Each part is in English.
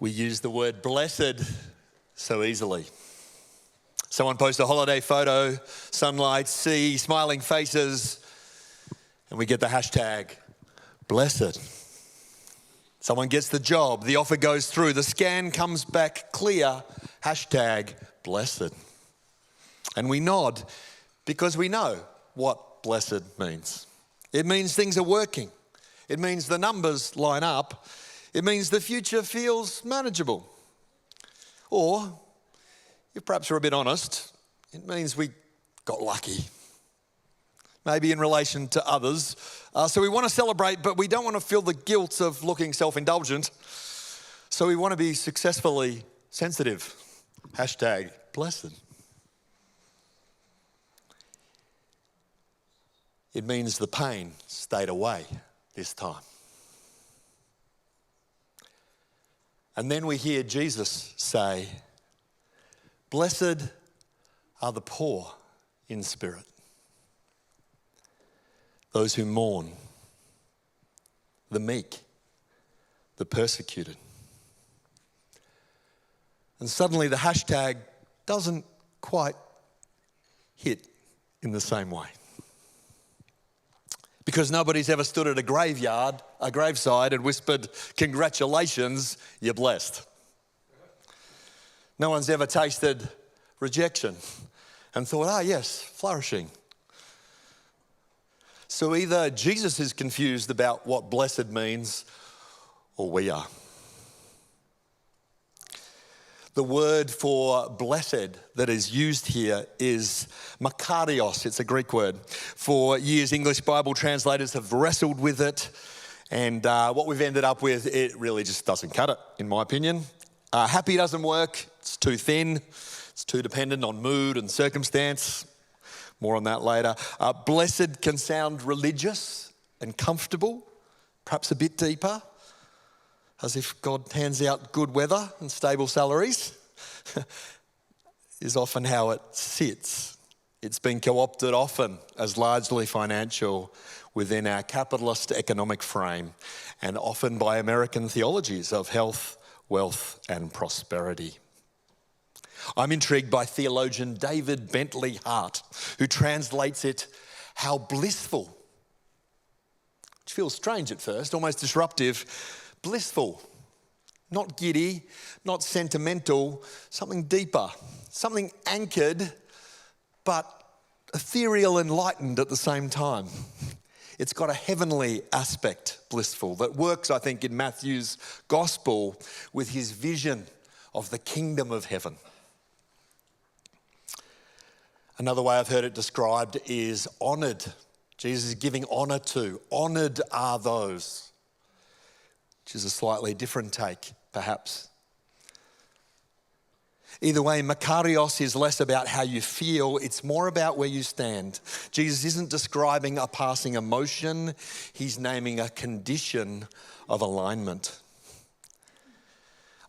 We use the word blessed so easily. Someone posts a holiday photo, sunlight, sea, smiling faces, and we get the hashtag blessed. Someone gets the job, the offer goes through, the scan comes back clear, hashtag blessed. And we nod because we know what blessed means. It means things are working. It means the numbers line up. It means the future feels manageable. Or, if perhaps we're a bit honest, it means we got lucky. Maybe in relation to others. So we want to celebrate, but we don't want to feel the guilt of looking self-indulgent. So we want to be successfully sensitive. Hashtag blessed. It means the pain stayed away this time. And then we hear Jesus say, "Blessed are the poor in spirit, those who mourn, the meek, the persecuted." And suddenly the hashtag doesn't quite hit in the same way. Because nobody's ever stood at a graveside and whispered, "Congratulations, you're blessed." No one's ever tasted rejection and thought, "Ah, yes, flourishing." So either Jesus is confused about what blessed means, or we are. The word for blessed that is used here is makarios. It's a Greek word. For years, English Bible translators have wrestled with it. And what we've ended up with, it really just doesn't cut it, in my opinion. Happy doesn't work. It's too thin. It's too dependent on mood and circumstance. More on that later. Blessed can sound religious and comfortable, perhaps a bit deeper. As if God hands out good weather and stable salaries, is often how it sits. It's been co-opted often as largely financial within our capitalist economic frame, and often by American theologies of health, wealth, and prosperity. I'm intrigued by theologian David Bentley Hart, who translates it, "how blissful," which feels strange at first, almost disruptive. Blissful, not giddy, not sentimental, something deeper, something anchored, but ethereal, enlightened at the same time. It's got a heavenly aspect, blissful, that works, I think, in Matthew's gospel with his vision of the kingdom of heaven. Another way I've heard it described is honoured. Jesus is giving honour to. Honoured are those. Which is a slightly different take, perhaps. Either way, makarios is less about how you feel, it's more about where you stand. Jesus isn't describing a passing emotion, he's naming a condition of alignment.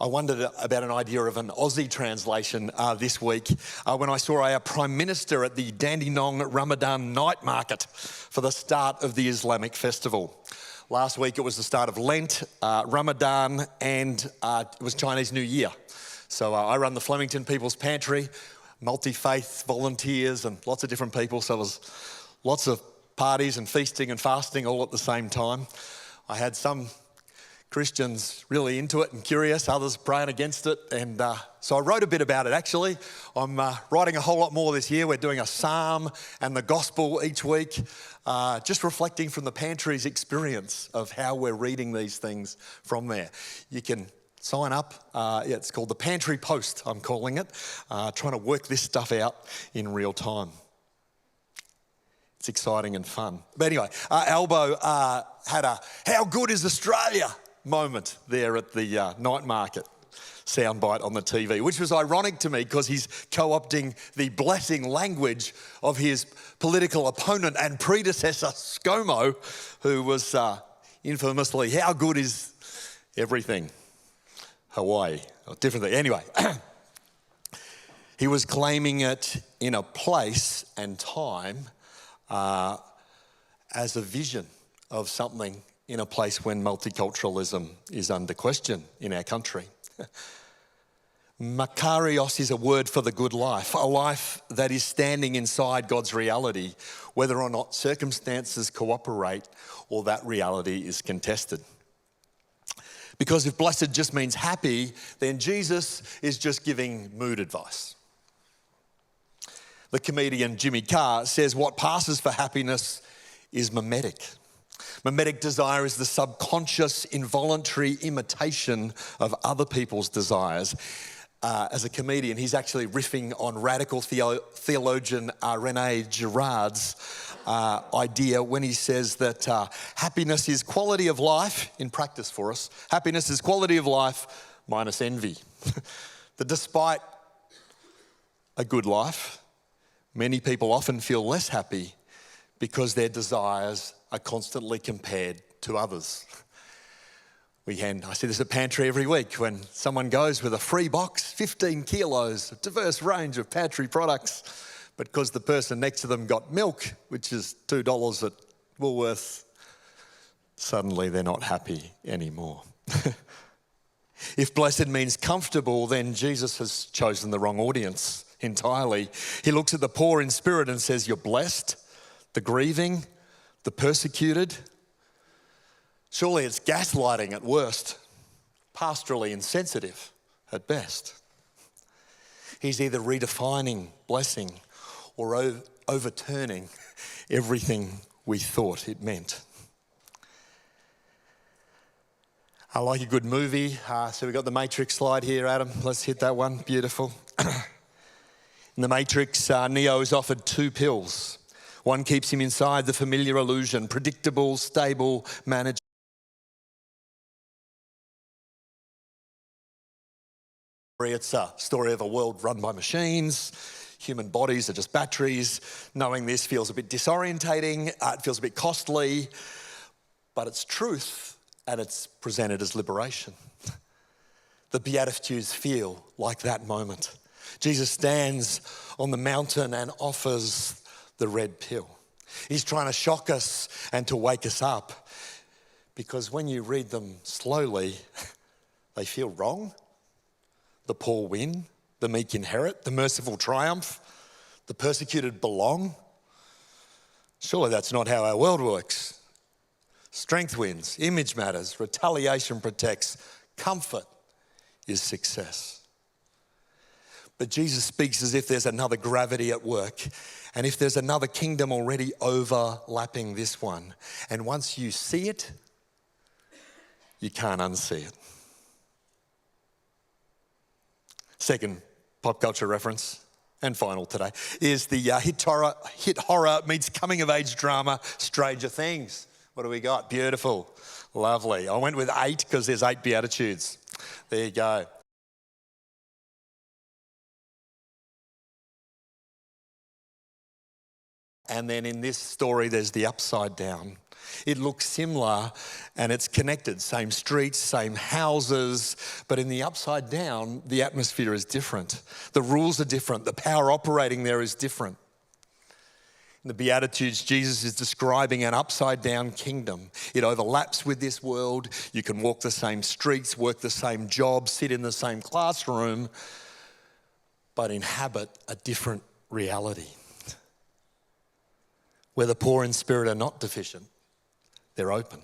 I wondered about an idea of an Aussie translation this week when I saw our Prime Minister at the Dandenong Ramadan night market for the start of the Islamic festival. Last week it was the start of Lent, Ramadan, and it was Chinese New Year. So I run the Flemington People's Pantry, multi-faith volunteers and lots of different people. So there was lots of parties and feasting and fasting all at the same time. I had some Christians really into it and curious, others praying against it. And so I wrote a bit about it actually. I'm writing a whole lot more this year. We're doing a psalm and the gospel each week, just reflecting from the pantry's experience of how we're reading these things from there. You can sign up. It's called the Pantry Post, I'm calling it, trying to work this stuff out in real time. It's exciting and fun. But anyway, Albo had a "how good is Australia" moment there at the night market soundbite on the TV, which was ironic to me because he's co-opting the blessing language of his political opponent and predecessor, ScoMo, who was infamously, "how good is everything?" Hawaii, or different thing. Anyway, he was claiming it in a place and time as a vision of something in a place when multiculturalism is under question in our country. Makarios is a word for the good life, a life that is standing inside God's reality, whether or not circumstances cooperate or that reality is contested. Because if blessed just means happy, then Jesus is just giving mood advice. The comedian Jimmy Carr says what passes for happiness is mimetic. Mimetic desire is the subconscious, involuntary imitation of other people's desires. As a comedian, he's actually riffing on radical theologian René Girard's idea when he says that happiness is quality of life, in practice for us, happiness is quality of life minus envy. That despite a good life, many people often feel less happy because their desires are constantly compared to others. I see this at pantry every week when someone goes with a free box, 15 kilos, a diverse range of pantry products, but because the person next to them got milk, which is $2 at Woolworths, suddenly they're not happy anymore. If blessed means comfortable, then Jesus has chosen the wrong audience entirely. He looks at the poor in spirit and says, you're blessed, the grieving, the persecuted. Surely it's gaslighting at worst, pastorally insensitive at best. He's either redefining blessing or overturning everything we thought it meant. I like a good movie. So we've got the Matrix slide here, Adam. Let's hit that one. Beautiful. In the Matrix, Neo is offered two pills. One keeps him inside the familiar illusion, predictable, stable, managed. It's a story of a world run by machines. Human bodies are just batteries. Knowing this feels a bit disorientating. It feels a bit costly, but it's truth and it's presented as liberation. The Beatitudes feel like that moment. Jesus stands on the mountain and offers the red pill. He's trying to shock us and to wake us up, because when you read them slowly, they feel wrong. The poor win, the meek inherit, the merciful triumph, the persecuted belong. Surely that's not how our world works. Strength wins, image matters, retaliation protects, comfort is success. But Jesus speaks as if there's another gravity at work, and if there's another kingdom already overlapping this one. And once you see it, you can't unsee it. Second pop culture reference, and final today, is the hit horror meets coming of age drama, Stranger Things. What do we got? Beautiful, lovely. I went with 8 because there's 8 Beatitudes. There you go. And then in this story, there's the upside down. It looks similar and it's connected, same streets, same houses, but in the upside down, the atmosphere is different. The rules are different. The power operating there is different. In the Beatitudes, Jesus is describing an upside down kingdom. It overlaps with this world. You can walk the same streets, work the same job, sit in the same classroom, but inhabit a different reality. Where the poor in spirit are not deficient, they're open.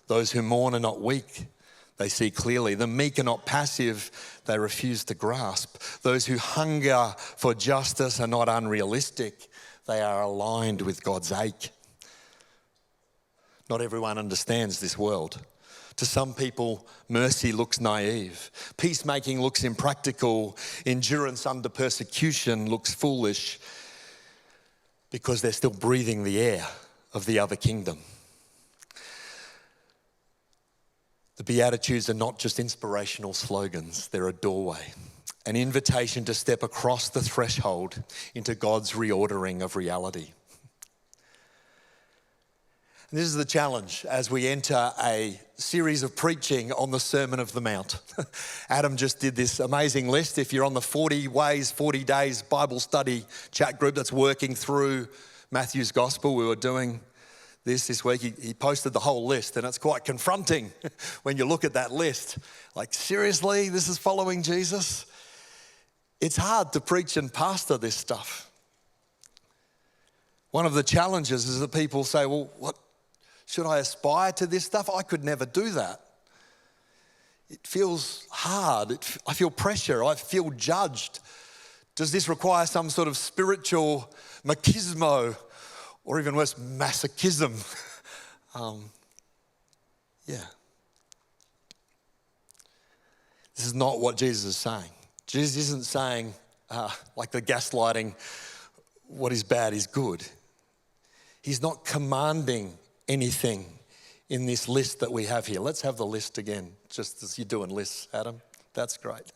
Those who mourn are not weak, they see clearly. The meek are not passive, they refuse to grasp. Those who hunger for justice are not unrealistic, they are aligned with God's ache. Not everyone understands this world. To some people, mercy looks naive. Peacemaking looks impractical. Endurance under persecution looks foolish, because they're still breathing the air of the other kingdom. The Beatitudes are not just inspirational slogans, they're a doorway, an invitation to step across the threshold into God's reordering of reality. And this is the challenge as we enter a series of preaching on the Sermon of the Mount. Adam just did this amazing list. If you're on the 40 Ways, 40 Days Bible study chat group that's working through Matthew's Gospel, we were doing this week. He posted the whole list, and it's quite confronting when you look at that list. Like, seriously, this is following Jesus? It's hard to preach and pastor this stuff. One of the challenges is that people say, well, what should I aspire to this stuff? I could never do that. It feels hard. I feel pressure. I feel judged. Does this require some sort of spiritual machismo, or even worse, masochism? Yeah. This is not what Jesus is saying. Jesus isn't saying, like the gaslighting, what is bad is good. He's not commanding anything in this list that we have here. Let's have the list again, just as you're doing lists, Adam. That's great.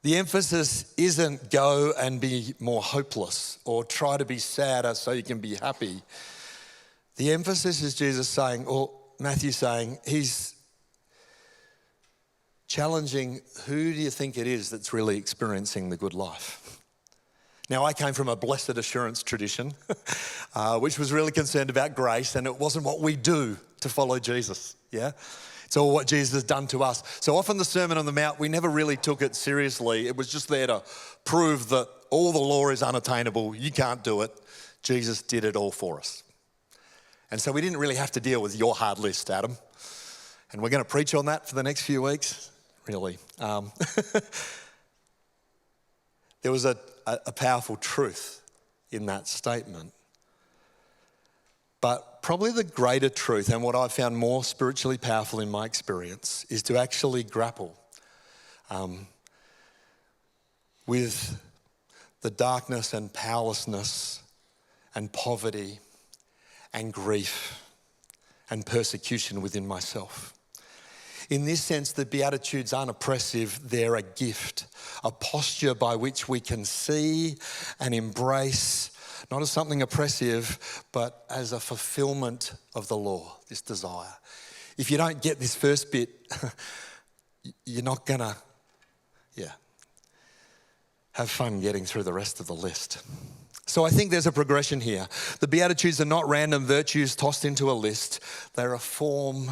The emphasis isn't go and be more hopeless or try to be sadder so you can be happy. The emphasis is Jesus saying, or Matthew saying, he's challenging who do you think it is that's really experiencing the good life? Now, I came from a blessed assurance tradition, which was really concerned about grace, and it wasn't what we do to follow Jesus, yeah? It's all what Jesus has done to us. So often the Sermon on the Mount, we never really took it seriously. It was just there to prove that all the law is unattainable. You can't do it. Jesus did it all for us. And so we didn't really have to deal with your hard list, Adam. And we're going to preach on that for the next few weeks, really. There was a powerful truth in that statement. But probably the greater truth, and what I've found more spiritually powerful in my experience, is to actually grapple with the darkness and powerlessness and poverty and grief and persecution within myself. In this sense, the Beatitudes aren't oppressive, they're a gift, a posture by which we can see and embrace, not as something oppressive, but as a fulfillment of the law, this desire. If you don't get this first bit, you're not gonna, have fun getting through the rest of the list. So I think there's a progression here. The Beatitudes are not random virtues tossed into a list. They're a form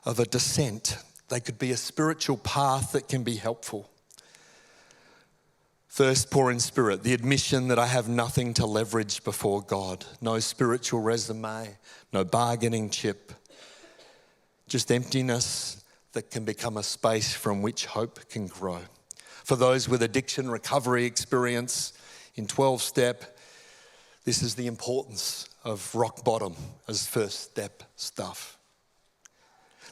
of a descent. They could be a spiritual path that can be helpful. First, poor in spirit, the admission that I have nothing to leverage before God. No spiritual resume, no bargaining chip. Just emptiness that can become a space from which hope can grow. For those with addiction recovery experience in 12-step, this is the importance of rock bottom as first step stuff.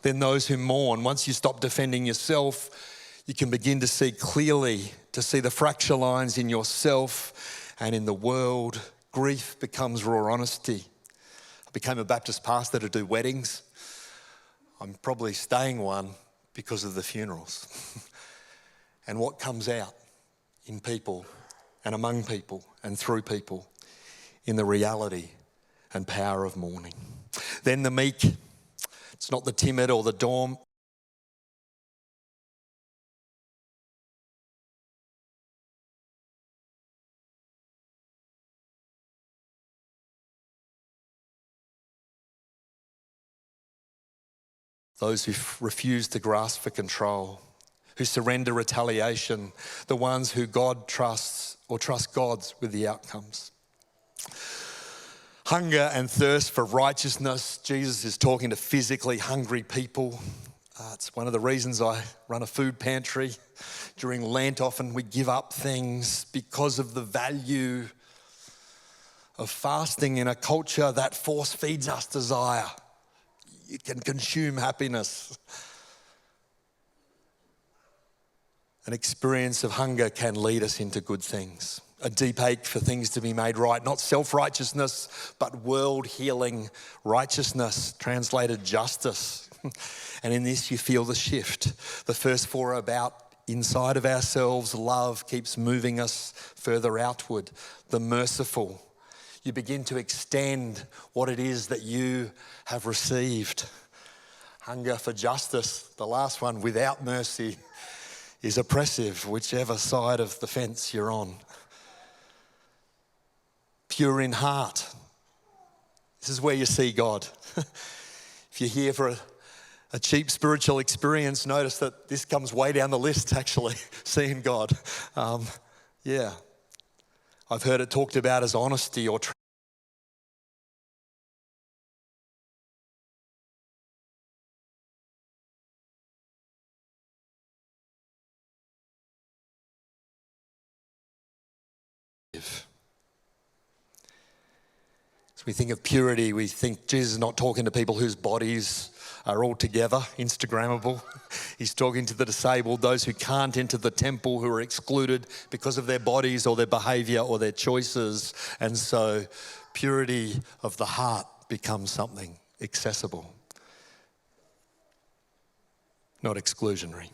Then those who mourn, once you stop defending yourself, you can begin to see clearly, to see the fracture lines in yourself and in the world. Grief becomes raw honesty. I became a Baptist pastor to do weddings. I'm probably staying one because of the funerals. And what comes out in people and among people and through people in the reality and power of mourning. Then the meek. It's not the timid or the dorm. Those who refuse to grasp for control, who surrender retaliation, the ones who God trusts or trust God with the outcomes. Hunger and thirst for righteousness. Jesus is talking to physically hungry people. It's one of the reasons I run a food pantry. During Lent, often we give up things because of the value of fasting in a culture that force feeds us desire. You can consume happiness. An experience of hunger can lead us into good things. A deep ache for things to be made right, not self-righteousness, but world-healing righteousness, translated justice. And in this you feel the shift. The first four are about inside of ourselves. Love keeps moving us further outward. The merciful. You begin to extend what it is that you have received. Hunger for justice, the last one, without mercy, is oppressive, whichever side of the fence you're on. Pure in heart. This is where you see God. If you're here for a cheap spiritual experience, notice that this comes way down the list, actually, seeing God. Yeah. I've heard it talked about as honesty or As we think of purity, we think Jesus is not talking to people whose bodies are all together, Instagrammable. He's talking to the disabled, those who can't enter the temple, who are excluded because of their bodies or their behaviour or their choices. And so purity of the heart becomes something accessible, not exclusionary.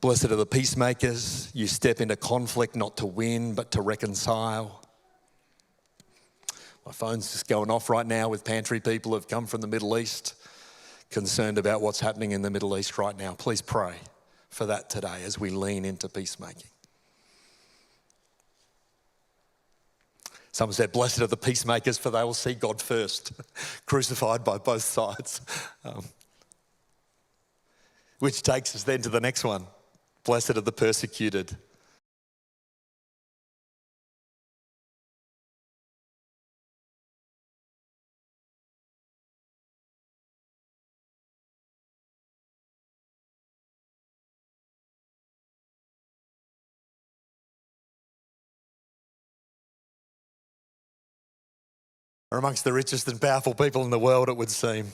Blessed are the peacemakers. You step into conflict not to win, but to reconcile. My phone's just going off right now with pantry people who've come from the Middle East, concerned about what's happening in the Middle East right now. Please pray for that today as we lean into peacemaking. Someone said, blessed are the peacemakers, for they will see God first, crucified by both sides. Which takes us then to the next one. Blessed are the persecuted. Are amongst the richest and powerful people in the world, it would seem.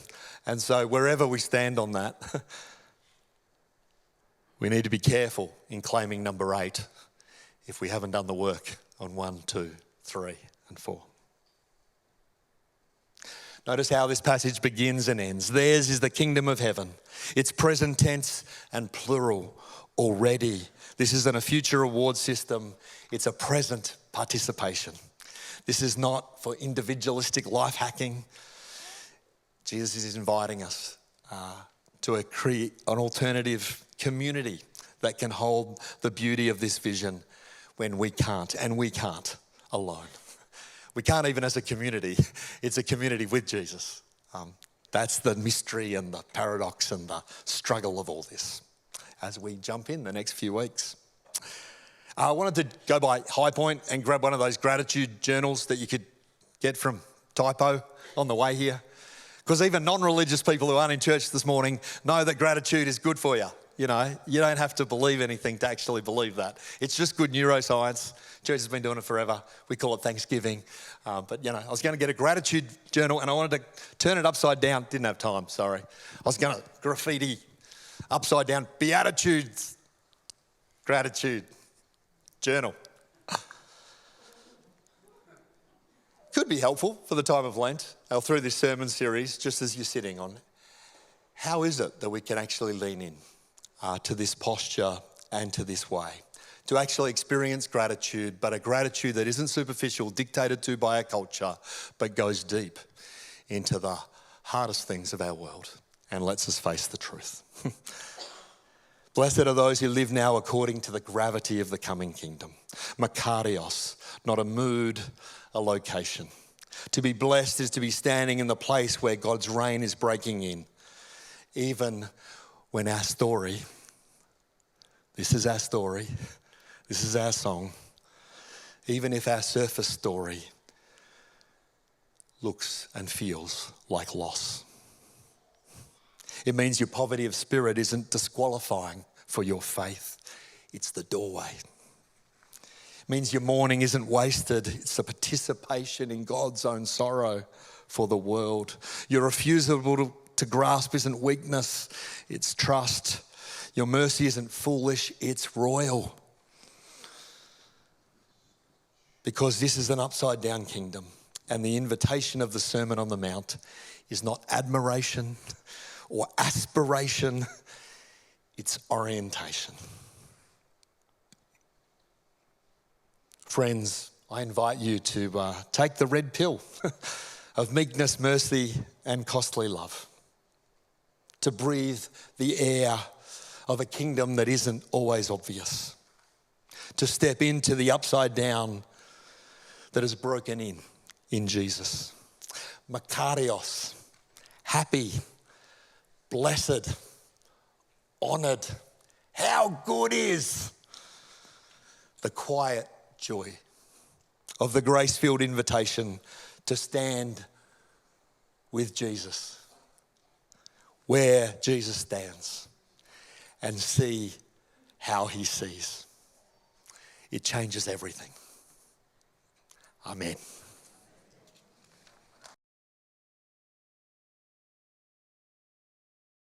And so wherever we stand on that, we need to be careful in claiming number 8 if we haven't done the work on 1, 2, 3, and 4. Notice how this passage begins and ends. Theirs is the kingdom of heaven. It's present tense and plural already. This isn't a future reward system. It's a present participation. This is not for individualistic life hacking. Jesus is inviting us to create an alternative community that can hold the beauty of this vision when we can't, and we can't alone. We can't even as a community. It's a community with Jesus. That's the mystery and the paradox and the struggle of all this as we jump in the next few weeks. I wanted to go by High Point and grab one of those gratitude journals that you could get from Typo on the way here. Because even non-religious people who aren't in church this morning know that gratitude is good for you. You know, you don't have to believe anything to actually believe that. It's just good neuroscience. Church has been doing it forever. We call it Thanksgiving. But, you know, I was going to get a gratitude journal and I wanted to turn it upside down. Didn't have time, sorry. I was going to graffiti upside down, Beatitudes, gratitude journal. Could be helpful for the time of Lent or through this sermon series, just as you're sitting on. How is it that we can actually lean in to this posture and to this way? To actually experience gratitude, but a gratitude that isn't superficial, dictated to by our culture, but goes deep into the hardest things of our world and lets us face the truth. Blessed are those who live now according to the gravity of the coming kingdom. Makarios, not a mood, a location. To be blessed is to be standing in the place where God's reign is breaking in. Even when our story, this is our story, this is our song, even if our surface story looks and feels like loss. It means your poverty of spirit isn't disqualifying for your faith. It's the doorway. It means your mourning isn't wasted. It's a participation in God's own sorrow for the world. Your refusal to grasp isn't weakness. It's trust. Your mercy isn't foolish. It's royal. Because this is an upside down kingdom. And the invitation of the Sermon on the Mount is not admiration or aspiration, it's orientation. Friends, I invite you to take the red pill of meekness, mercy, and costly love. To breathe the air of a kingdom that isn't always obvious. To step into the upside down that is broken in in Jesus. Makarios, happy, blessed, honoured. How good is the quiet joy of the grace-filled invitation to stand with Jesus, where Jesus stands, and see how he sees. It changes everything. Amen.